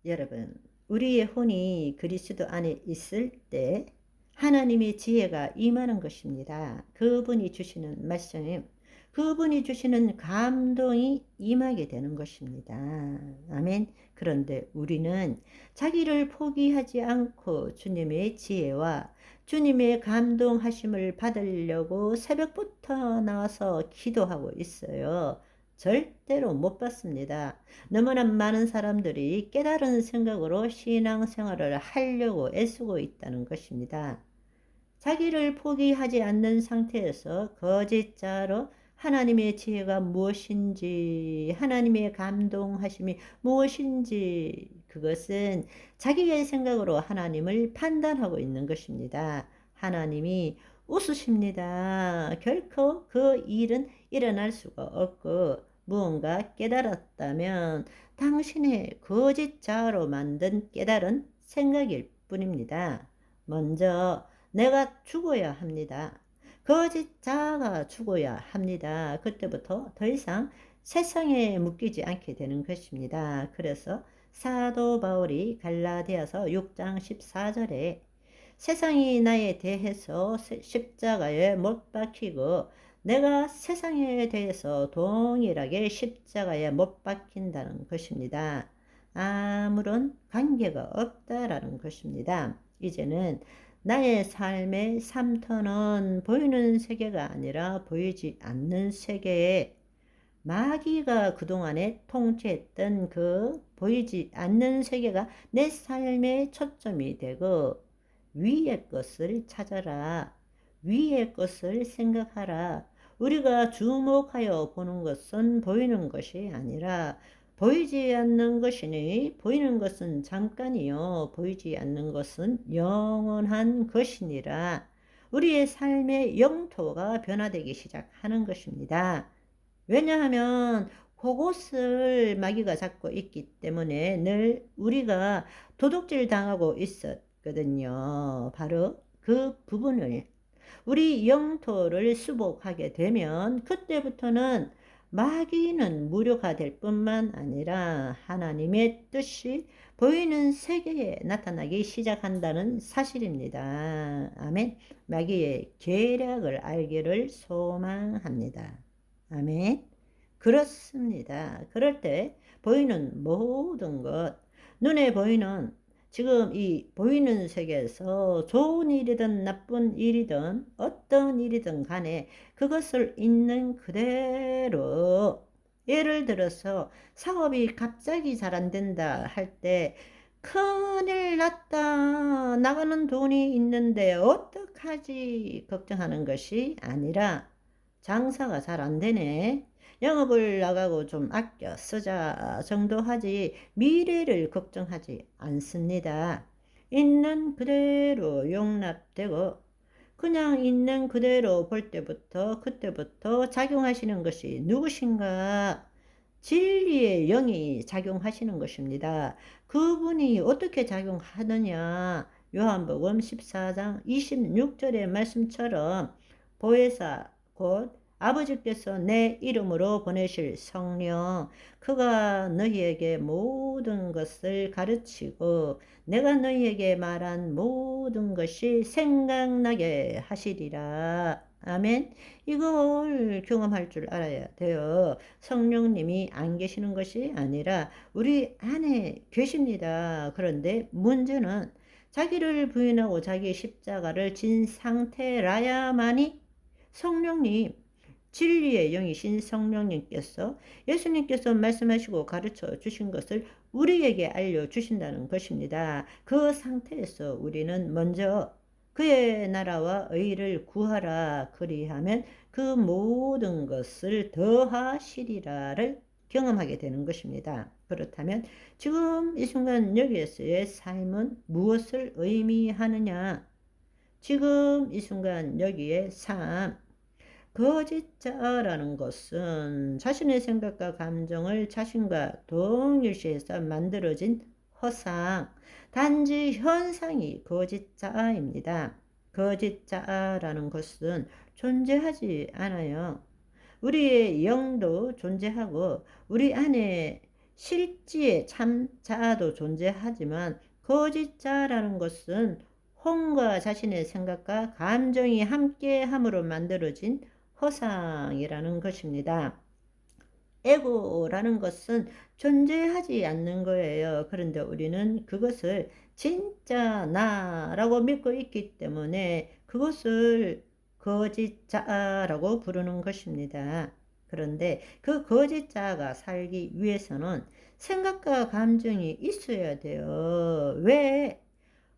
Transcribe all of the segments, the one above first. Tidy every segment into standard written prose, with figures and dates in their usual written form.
여러분, 우리의 혼이 그리스도 안에 있을 때 하나님의 지혜가 임하는 것입니다. 그분이 주시는 말씀, 그분이 주시는 감동이 임하게 되는 것입니다. 아멘. 그런데 우리는 자기를 포기하지 않고 주님의 지혜와 주님의 감동하심을 받으려고 새벽부터 나와서 기도하고 있어요. 절대로 못 받습니다. 너무나 많은 사람들이 깨달은 생각으로 신앙생활을 하려고 애쓰고 있다는 것입니다. 자기를 포기하지 않는 상태에서 거짓자로 하나님의 지혜가 무엇인지, 하나님의 감동하심이 무엇인지, 그것은 자기의 생각으로 하나님을 판단하고 있는 것입니다. 하나님이 웃으십니다. 결코 그 일은 일어날 수가 없고, 무언가 깨달았다면 당신의 거짓자로 만든 깨달은 생각일 뿐입니다. 먼저 내가 죽어야 합니다. 거짓자가 죽어야 합니다. 그때부터 더 이상 세상에 묶이지 않게 되는 것입니다. 그래서 사도 바울이 갈라디아서 6장 14절에 세상이 나에 대해서 십자가에 못 박히고 내가 세상에 대해서 동일하게 십자가에 못 박힌다는 것입니다. 아무런 관계가 없다라는 것입니다. 이제는 나의 삶의 삶터는 보이는 세계가 아니라 보이지 않는 세계에 마귀가 그동안에 통치했던 그 보이지 않는 세계가 내 삶의 초점이 되고 위의 것을 찾아라. 위의 것을 생각하라. 우리가 주목하여 보는 것은 보이는 것이 아니라 보이지 않는 것이니 보이는 것은 잠깐이요 보이지 않는 것은 영원한 것이니라. 우리의 삶의 영토가 변화되기 시작하는 것입니다. 왜냐하면 그곳을 마귀가 잡고 있기 때문에 늘 우리가 도둑질 당하고 있었거든요. 바로 그 부분을 우리 영토를 수복하게 되면 그때부터는 마귀는 무료가 될 뿐만 아니라 하나님의 뜻이 보이는 세계에 나타나기 시작한다는 사실입니다. 아멘. 마귀의 계략을 알기를 소망합니다. 아멘. 그렇습니다. 그럴 때 보이는 모든 것, 눈에 보이는 지금 이 보이는 세계에서 좋은 일이든 나쁜 일이든 어떤 일이든 간에 그것을 있는 그대로 예를 들어서 사업이 갑자기 잘 안 된다 할 때 큰일 났다 나가는 돈이 있는데 어떡하지 걱정하는 것이 아니라 장사가 잘 안 되네. 영업을 나가고 좀 아껴 쓰자 정도 하지 미래를 걱정하지 않습니다. 있는 그대로 용납되고 그냥 있는 그대로 볼 때부터 그때부터 작용하시는 것이 누구신가? 진리의 영이 작용하시는 것입니다. 그분이 어떻게 작용하느냐? 요한복음 14장 26절의 말씀처럼 보혜사 곧 아버지께서 내 이름으로 보내실 성령 그가 너희에게 모든 것을 가르치고 내가 너희에게 말한 모든 것이 생각나게 하시리라. 아멘. 이걸 경험할 줄 알아야 돼요. 성령님이 안 계시는 것이 아니라 우리 안에 계십니다. 그런데 문제는 자기를 부인하고 자기 십자가를 진 상태라야만이 성령님, 진리의 영이신 성령님께서 예수님께서 말씀하시고 가르쳐 주신 것을 우리에게 알려주신다는 것입니다. 그 상태에서 우리는 먼저 그의 나라와 의를 구하라 그리하면 그 모든 것을 더하시리라를 경험하게 되는 것입니다. 그렇다면 지금 이 순간 여기에서의 삶은 무엇을 의미하느냐? 지금 이 순간 여기의 삶, 거짓자라는 것은 자신의 생각과 감정을 자신과 동일시해서 만들어진 허상, 단지 현상이 거짓자입니다. 거짓자라는 것은 존재하지 않아요. 우리의 영도 존재하고 우리 안에 실지의 참자도 존재하지만 거짓자라는 것은 혼과 자신의 생각과 감정이 함께함으로 만들어진 허상이라는 것입니다. 에고라는 것은 존재하지 않는 거예요. 그런데 우리는 그것을 진짜 나라고 믿고 있기 때문에 그것을 거짓자라고 부르는 것입니다. 그런데 그 거짓자가 살기 위해서는 생각과 감정이 있어야 돼요. 왜?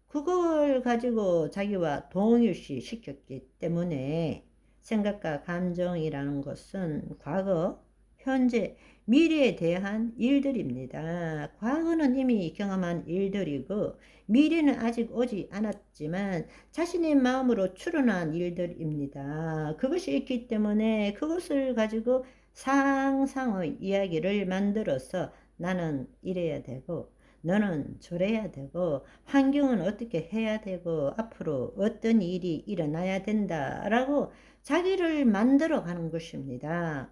그걸 가지고 자기와 동일시 시켰기 때문에 생각과 감정이라는 것은 과거, 현재, 미래에 대한 일들입니다. 과거는 이미 경험한 일들이고 미래는 아직 오지 않았지만 자신의 마음으로 추론한 일들입니다. 그것이 있기 때문에 그것을 가지고 상상의 이야기를 만들어서 나는 이래야 되고 너는 저래야 되고 환경은 어떻게 해야 되고 앞으로 어떤 일이 일어나야 된다라고 자기를 만들어 가는 것입니다.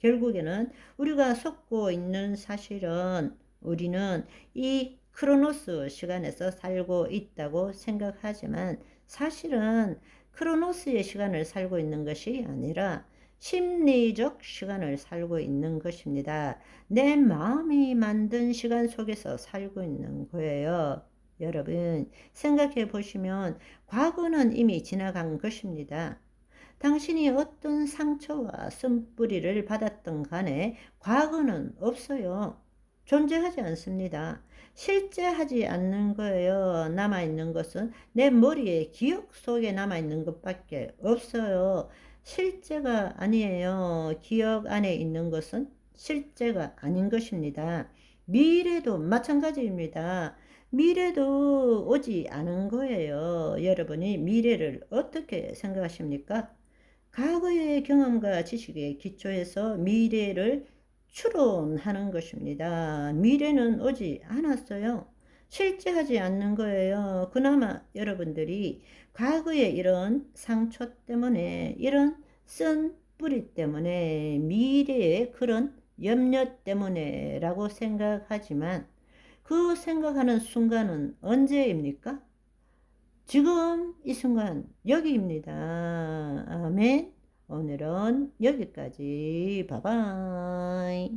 결국에는 우리가 속고 있는 사실은 우리는 이 크로노스 시간에서 살고 있다고 생각하지만 사실은 크로노스의 시간을 살고 있는 것이 아니라 심리적 시간을 살고 있는 것입니다. 내 마음이 만든 시간 속에서 살고 있는 거예요. 여러분, 생각해 보시면 과거는 이미 지나간 것입니다. 당신이 어떤 상처와 쓴뿌리를 받았던 간에 과거는 없어요. 존재하지 않습니다. 실제하지 않는 거예요. 남아있는 것은 내 머리에 기억 속에 남아있는 것밖에 없어요. 실제가 아니에요. 기억 안에 있는 것은 실제가 아닌 것입니다. 미래도 마찬가지입니다. 미래도 오지 않은 거예요. 여러분이 미래를 어떻게 생각하십니까? 과거의 경험과 지식에 기초해서 미래를 추론하는 것입니다. 미래는 오지 않았어요. 실제하지 않는 거예요. 그나마 여러분들이 과거의 이런 상처 때문에 이런 쓴 뿌리 때문에 미래의 그런 염려 때문에 라고 생각하지만 그 생각하는 순간은 언제입니까? 지금 이 순간 여기입니다. 아멘. 오늘은 여기까지. 바이바이.